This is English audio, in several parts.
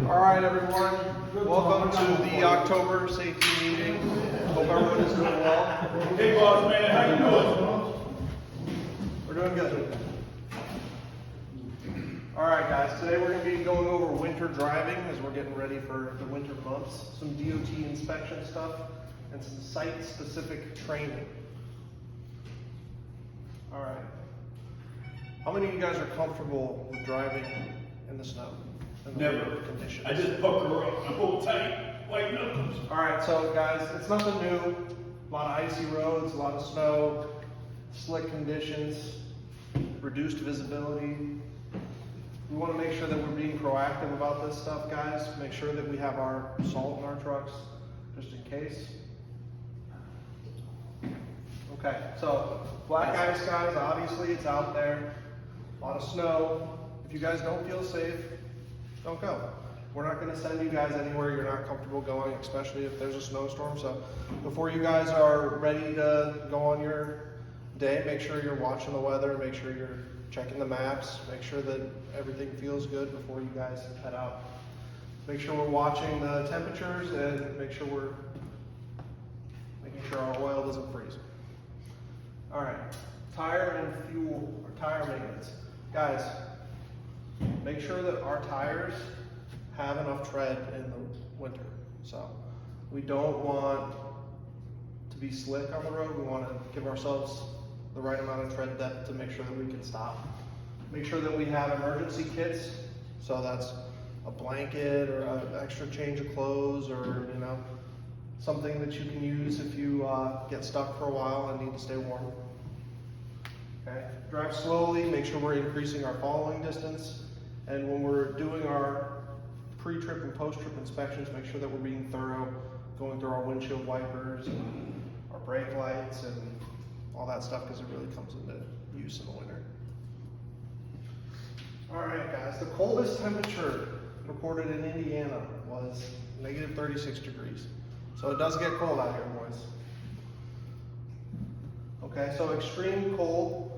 All right, everyone. Welcome to the October safety meeting. Hope everyone is doing well. Hey, boss man, how you doing? We're doing good. All right, guys. Today we're going to be going over winter driving as we're getting ready for the winter months. Some DOT inspection stuff and some site-specific training. All right. How many of you guys are comfortable with driving in the snow? In the Never. winter conditions? I just pucker up and hold tight, like knuckles. All right, so guys, it's nothing new. A lot of icy roads, a lot of snow, slick conditions, reduced visibility. We want to make sure that we're being proactive about this stuff, guys. Make sure that we have our salt in our trucks, just in case. Okay, so black ice, guys, obviously it's out there. A lot of snow. If you guys don't feel safe, don't go. We're not going to send you guys anywhere you're not comfortable going, especially if there's a snowstorm. So before you guys are ready to go on your day, make sure you're watching the weather, make sure you're checking the maps, make sure that everything feels good before you guys head out. Make sure we're watching the temperatures and make sure we're making sure our oil doesn't freeze. All right, tire and fuel, or tire maintenance. Guys, make sure that our tires have enough tread in the winter. So we don't want to be slick on the road. We want to give ourselves the right amount of tread depth to make sure that we can stop. Make sure that we have emergency kits. So that's a blanket or an extra change of clothes, or something that you can use if you get stuck for a while and need to stay warm. Okay. Drive slowly. Make sure we're increasing our following distance. And when we're doing our pre-trip and post-trip inspections, make sure that we're being thorough, going through our windshield wipers and our brake lights and all that stuff, because it really comes into use in the winter. All right, guys, the coldest temperature recorded in Indiana was negative 36 degrees. So it does get cold out here, boys. Okay, so extreme cold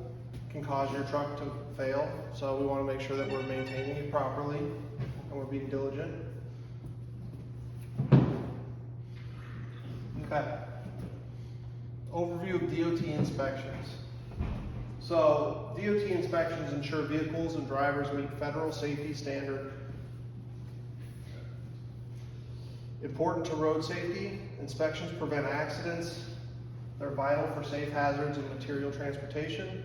can cause your truck to fail. So we want to make sure that we're maintaining it properly and we're being diligent. Okay. Overview of DOT inspections. So DOT inspections ensure vehicles and drivers meet federal safety standard. Important to road safety, inspections prevent accidents. They're vital for safe hazards and material transportation.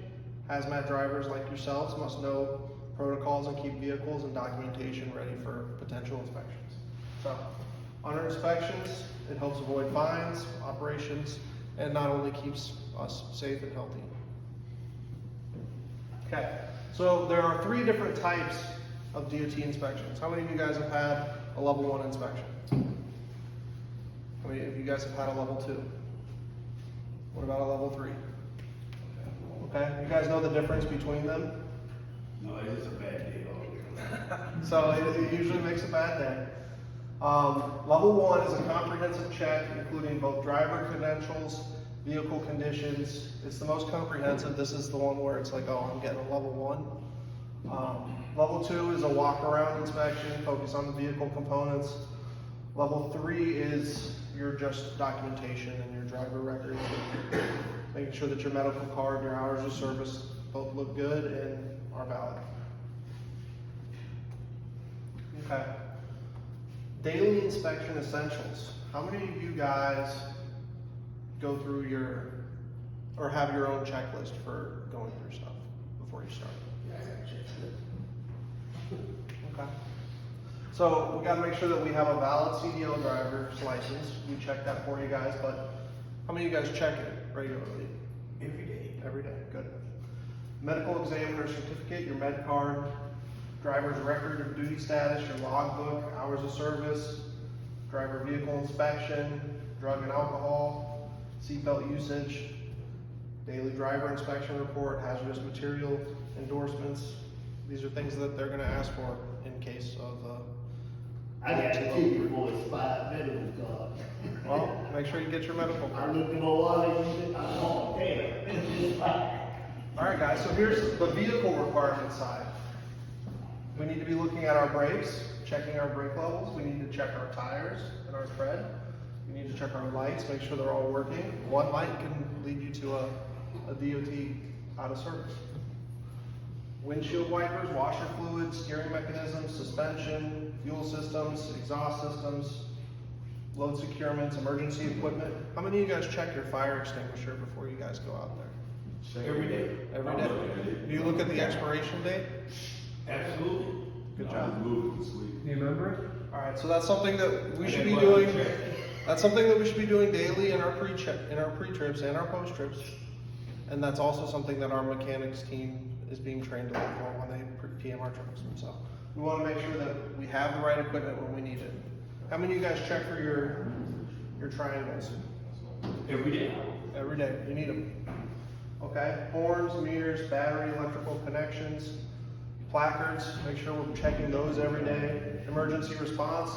Hazmat drivers like yourselves must know protocols and keep vehicles and documentation ready for potential inspections. So, on our inspections, it helps avoid fines, operations, and not only keeps us safe and healthy. Okay, so there are 3 different types of DOT inspections. How many of you guys have had a level 1 inspection? How many of you guys have had a level 2? What about a level 3? Okay, you guys know the difference between them? No, it's just a bad day altogether. So it usually makes a bad day. Level 1 is a comprehensive check, including both driver credentials, vehicle conditions. It's the most comprehensive. This is the one where it's like, oh, I'm getting a level 1. Level 2 is a walk-around inspection, focus on the vehicle components. Level 3 is your just documentation and your driver record, making sure that your medical card and your hours of service both look good and are valid. Okay. Daily inspection essentials. How many of you guys go through or have your own checklist for going through stuff before you start? Yeah, I got a checklist. Okay. So we got to make sure that we have a valid CDL driver's license. We check that for you guys, but how many of you guys check it regularly? Every day. Every day, good. Medical examiner certificate, your med card, driver's record of duty status, your logbook, hours of service, driver vehicle inspection, drug and alcohol, seatbelt usage, daily driver inspection report, hazardous material endorsements. These are things that they're going to ask for in case of I got to keep your boys 5 medical card. well, make sure you get your medical I card. looked at my wallet and said, I'm on there. All right, guys, so here's the vehicle requirement side. We need to be looking at our brakes, checking our brake levels, we need to check our tires and our tread. We need to check our lights, make sure they're all working. One light can lead you to a DOT out of service. Windshield wipers, washer fluids, steering mechanisms, suspension, fuel systems, exhaust systems, load securements, emergency equipment. How many of you guys check your fire extinguisher before you guys go out there? Every day. Every day? Do you look at the expiration date? Absolutely. Good I job. was moving sweet. Do you remember it? Alright, so that's something that we I should got be one doing. check. That's something that we should be doing daily in our pre-trips and our post-trips. And that's also something that our mechanics team is being trained to look for when they PM our trucks. So we want to make sure that we have the right equipment when we need it. How many of you guys check for your triangles? Every day. Every day, you need them. Okay, horns, mirrors, battery, electrical connections, placards, make sure we're checking those every day. Emergency response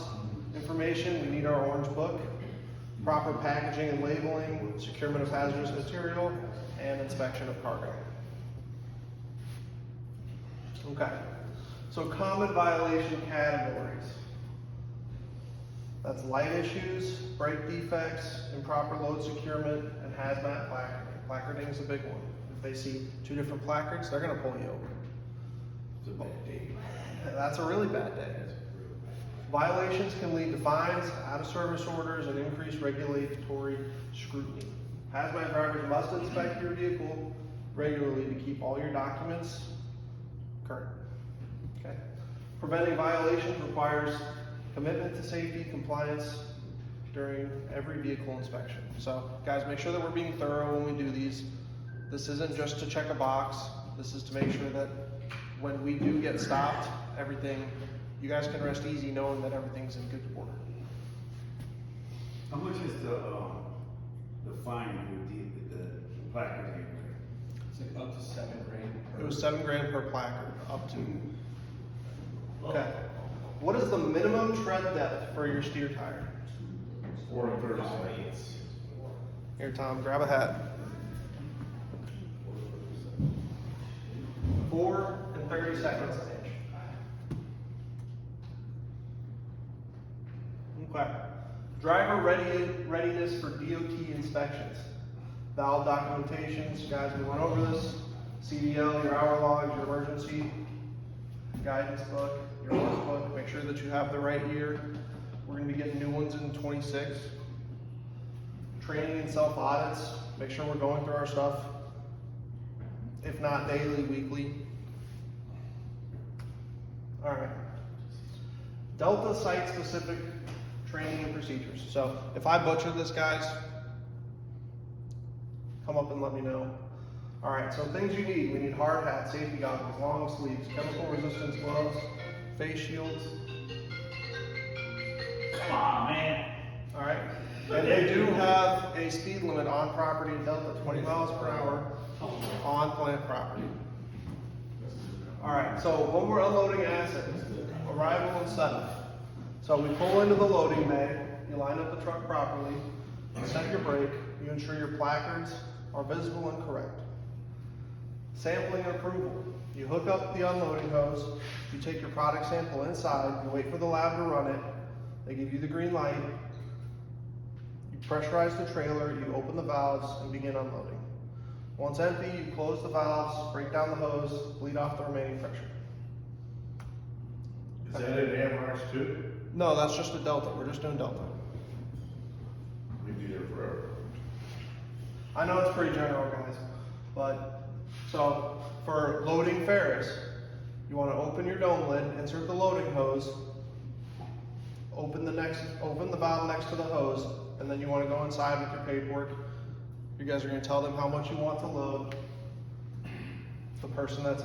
information, we need our orange book. Proper packaging and labeling, securement of hazardous material, and inspection of cargo. Okay, so common violation categories. That's light issues, brake defects, improper load securement, and hazmat placarding. Placarding is a big one. If they see two different placards, they're gonna pull you over. It's a bad day. That's a really bad day. Violations can lead to fines, out of service orders, and increased regulatory scrutiny. Hazmat drivers must inspect your vehicle regularly to keep all your documents current. Okay. Preventing violations requires commitment to safety compliance during every vehicle inspection. So guys, make sure that we're being thorough when we do these. This isn't just to check a box. This is to make sure that when we do get stopped, you guys can rest easy knowing that everything's in good order. How much is the fine with the placard here? It's like up to $7,000. It was $7,000 per placard, up to. Okay. What is the minimum tread depth for your steer tire? 4 and 30 seconds. Here, Tom, grab a hat. 4 and 30 seconds an inch. Okay. Driver readiness for DOT inspections. Valve documentations, guys, we went over this. CDL, your hour logs, your emergency guidance book, your workbook. Make sure that you have the right year. We're gonna be getting new ones in 26. Training and self audits. Make sure we're going through our stuff. If not daily, weekly. All right. Delta site specific training and procedures. So if I butcher this, guys, come up and let me know. All right, so things you need. We need hard hats, safety goggles, long sleeves, chemical resistance gloves, face shields. Come on, man. All right. And they do have a speed limit on property in Delta, 20 miles per hour on plant property. All right, so when we're unloading assets, arrival and setup. So we pull into the loading bay, you line up the truck properly, you set your brake, you ensure your placards are visible and correct. Sampling and approval. You hook up the unloading hose, you take your product sample inside, you wait for the lab to run it, they give you the green light, you pressurize the trailer, you open the valves and begin unloading. Once empty, you close the valves, break down the hose, bleed off the remaining pressure. Is that an Amherst too? No, that's just a Delta. We're just doing Delta. We'd be there forever. I know it's pretty general, guys, but so for loading Ferris, you want to open your dome lid, insert the loading hose, open the valve next to the hose, and then you want to go inside with your paperwork. You guys are going to tell them how much you want to load. The person that's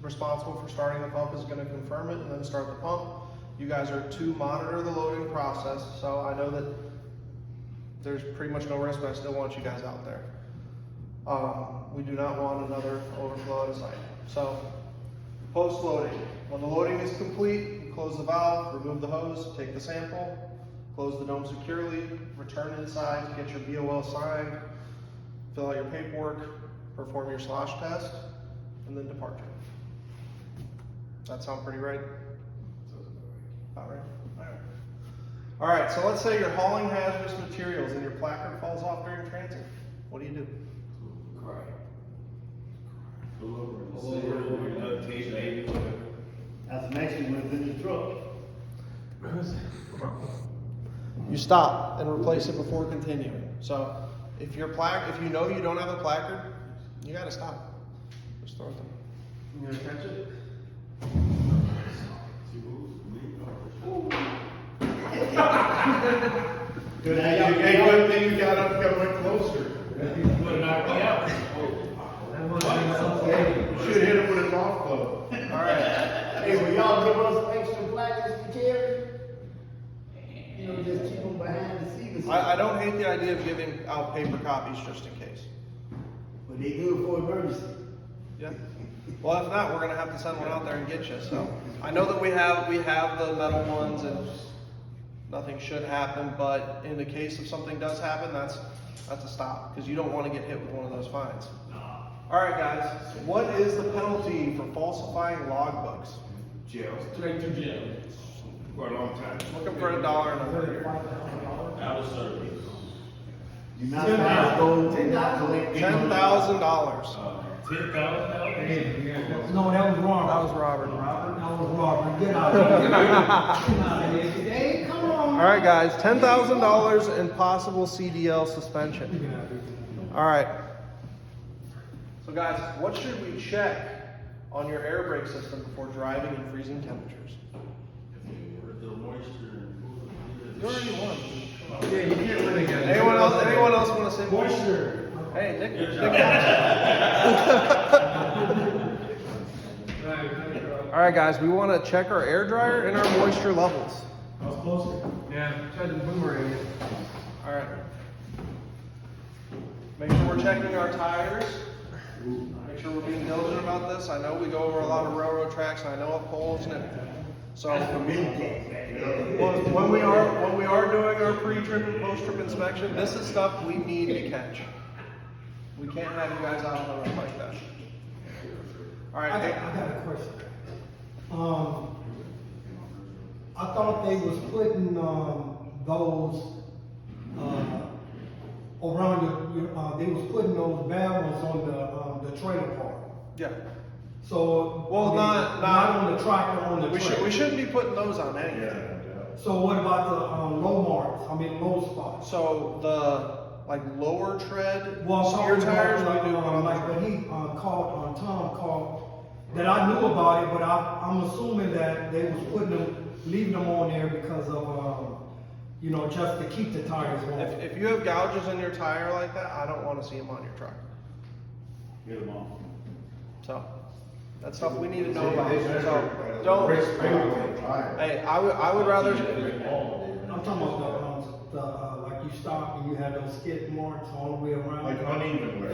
responsible for starting the pump is going to confirm it and then start the pump. You guys are to monitor the loading process, so I know that there's pretty much no risk, but I still want you guys out there. We do not want another overflow at a site. So, post-loading. When the loading is complete, you close the valve, remove the hose, take the sample, close the dome securely, return inside to get your BOL signed, fill out your paperwork, perform your slosh test, and then departure. That sound pretty right? About right? All right, so let's say you're hauling hazardous materials and your placard falls off during transit. What do you do? Duct tape, maybe, whatever. That's actually what's in the truck. You stop and replace it before continuing. So if your if you know you don't have a placard, you gotta stop. Just throw it them. You gonna catch it? Good Good thing you got closer. Should hit him with a golf club. All right. Hey, will y'all give us extra placards to carry? You know, just keep them behind the scenes. I don't hate the idea of giving out paper copies just in case. But they good for emergency. Yeah. Well, if not, we're gonna have to send one out there and get you. So I know that we have the metal ones and nothing should happen, but in the case if something does happen, that's a stop because you don't want to get hit with one of those fines. All right, guys. What is the penalty for falsifying logbooks? Jail, Straight to jail. for a long time. Looking for $1 and over here. Out of service. Do not pass those and not collect. $10,000. $10,000? No, that was wrong. That was Robert. That was wrong. Get out of here. Get out of here. Hey, come on. All right, guys. $10,000 and possible CDL suspension. All right. So, guys, what should we check on your air brake system before driving in freezing temperatures? The moisture. You already won. Yeah, you can't win again. Anyone else want to say Moisture. Hey, Nick. All right, guys. We want to check our air dryer and our moisture levels. I was closer. Yeah, tried to boomerang it. All right. Make sure we're checking our tires. Make sure we're being diligent about this. I know we go over a lot of railroad tracks, and I know it pulls and everything. So when we are doing our pre-trip and post-trip inspection, this is stuff we need to catch. We can't have you guys out on the road like that. All right. I got a question. I thought they was putting those around they was putting those bad ones on the trailer park. Yeah. So Well, not on the tractor on the we trailer. shouldn't be putting those on anything. So what about the low marks? I mean low spots. So the lower tread Well, steer tires we do put on like the when he Tom called that I knew about it, but I'm assuming that they was leaving them on there because of just to keep the tires warm. If you have gouges in your tire like that, I don't want to see them on your truck. Get them off. So that's stuff we need to know about. So don't. Hey, I would rather. I'm talking about the like you stop and you have those skid marks all the way around. Like uneven wear.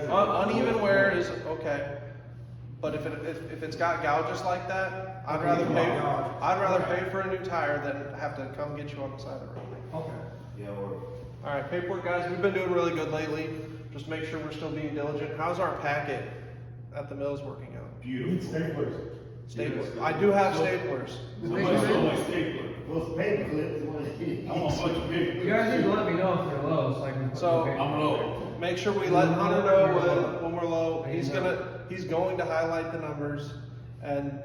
Uneven wear is okay, but if it's got gouges like that, I'd rather pay for a new tire than have to come get you on the side of the road. Okay. Yeah, or All right, paperwork guys, we've been doing really good lately. Just make sure we're still being diligent. How's our packet at the mills working out? beautiful. Staplers. I do have staplers. Somebody stole my stapler. Those paper clips. I want a bunch of You paper. guys need to let me know if you're low, so I can. So- I'm low. Make sure we let Hunter know when we're low. He's going to highlight the numbers, and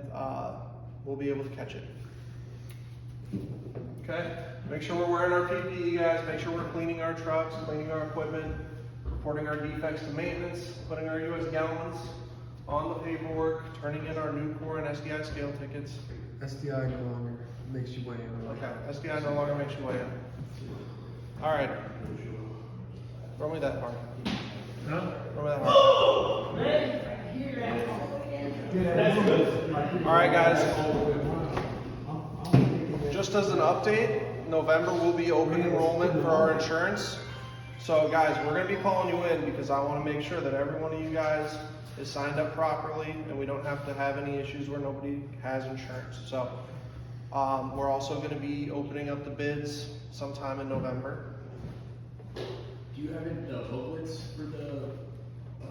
we'll be able to catch it. Okay. Make sure we're wearing our PPE, guys. Make sure we're cleaning our trucks, cleaning our equipment, reporting our defects to maintenance, putting our US gallons on the paperwork, turning in our new core and SDI scale tickets. SDI no longer makes you weigh in. Okay. SDI no longer makes you weigh in. All right. Throw me that part. Huh? Throw me that part. All right, guys. Just as an update, November will be open enrollment for our insurance. So guys, we're gonna be calling you in because I wanna make sure that every one of you guys is signed up properly and we don't have to have any issues where nobody has insurance. So, we're also gonna be opening up the bids sometime in November. Do you have any booklets for the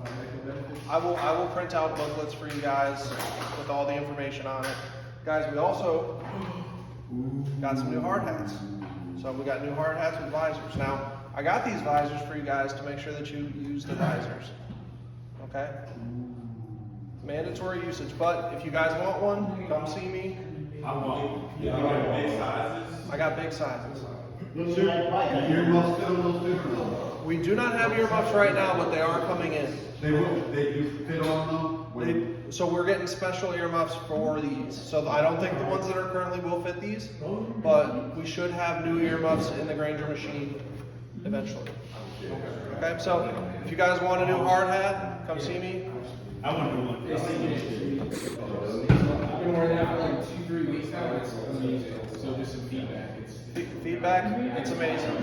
medical benefits? I will print out booklets for you guys with all the information on it. Guys, we also got some new hard hats. So we got new hard hats with visors. Now, I got these visors for you guys to make sure that you use the visors. Okay? Mandatory usage, but if you guys want one, come see me. I want, you got big sizes? I got big sizes. Earmuffs fit on those different. We do not have earmuffs right now, but they are coming in. You fit on them? So we're getting special earmuffs for these. So I don't think the ones that are currently will fit these, but we should have new earmuffs in the Granger machine eventually. Okay, so if you guys want a new hard hat, come see me. I want to do one. I've been wearing that for like 2-3 weeks now. It's amazing. So just some feedback. Feedback, it's amazing.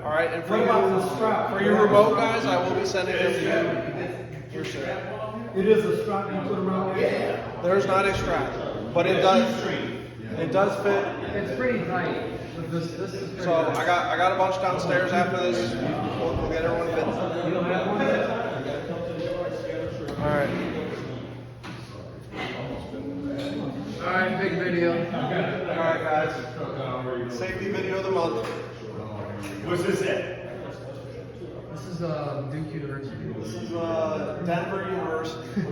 All right, and What about the strap? for your remote guys, I will be sending them to you. For sure. It is a strap you put around there? There's not a strap, but it does. It does fit. It's pretty tight. This is pretty So I got a bunch downstairs after this. We'll get everyone fit. You don't have one? All right. Alright, big video. All right, guys. Safety video of the month. What's this at? This is Duke University. This is Denver University. Come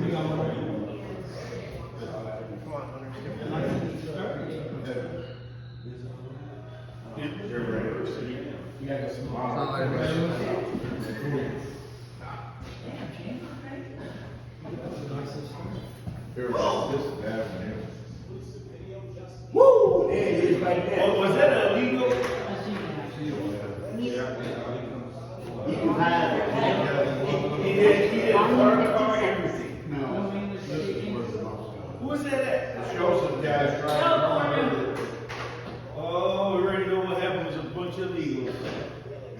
on, Hunter. You gotta go small. Woo! There it is right there. Oh, was that illegal? You can hide it. He did car, everything. Who was that at? Show some guys driving around. Oh, we already know what happened. It was a bunch of illegals.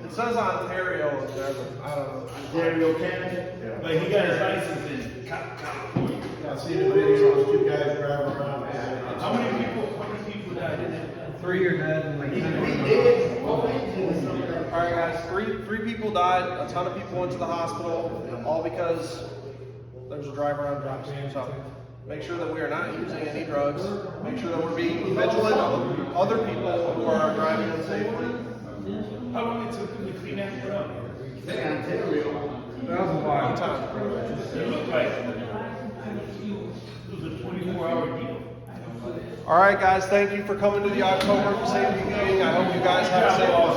It says Ontario in there, but I don't know. Ontario, Canada. But he got his license in California. I see the video, those two guys driving around. How many people died in that? 3 are dead and like 10 We are did. Oh, All right, guys. Three people died. A ton of people went to the hospital, all because there's a driver on drugs. So make sure that we are not using any drugs. Make sure that we're being vigilant of other people who are driving unsafely. How long it took him to clean that up? Ontario. That was a while. Long time. It looked like it was a 24-hour deal. All right, guys. Thank you for coming to the October Safety meeting. I hope you guys have a safe one.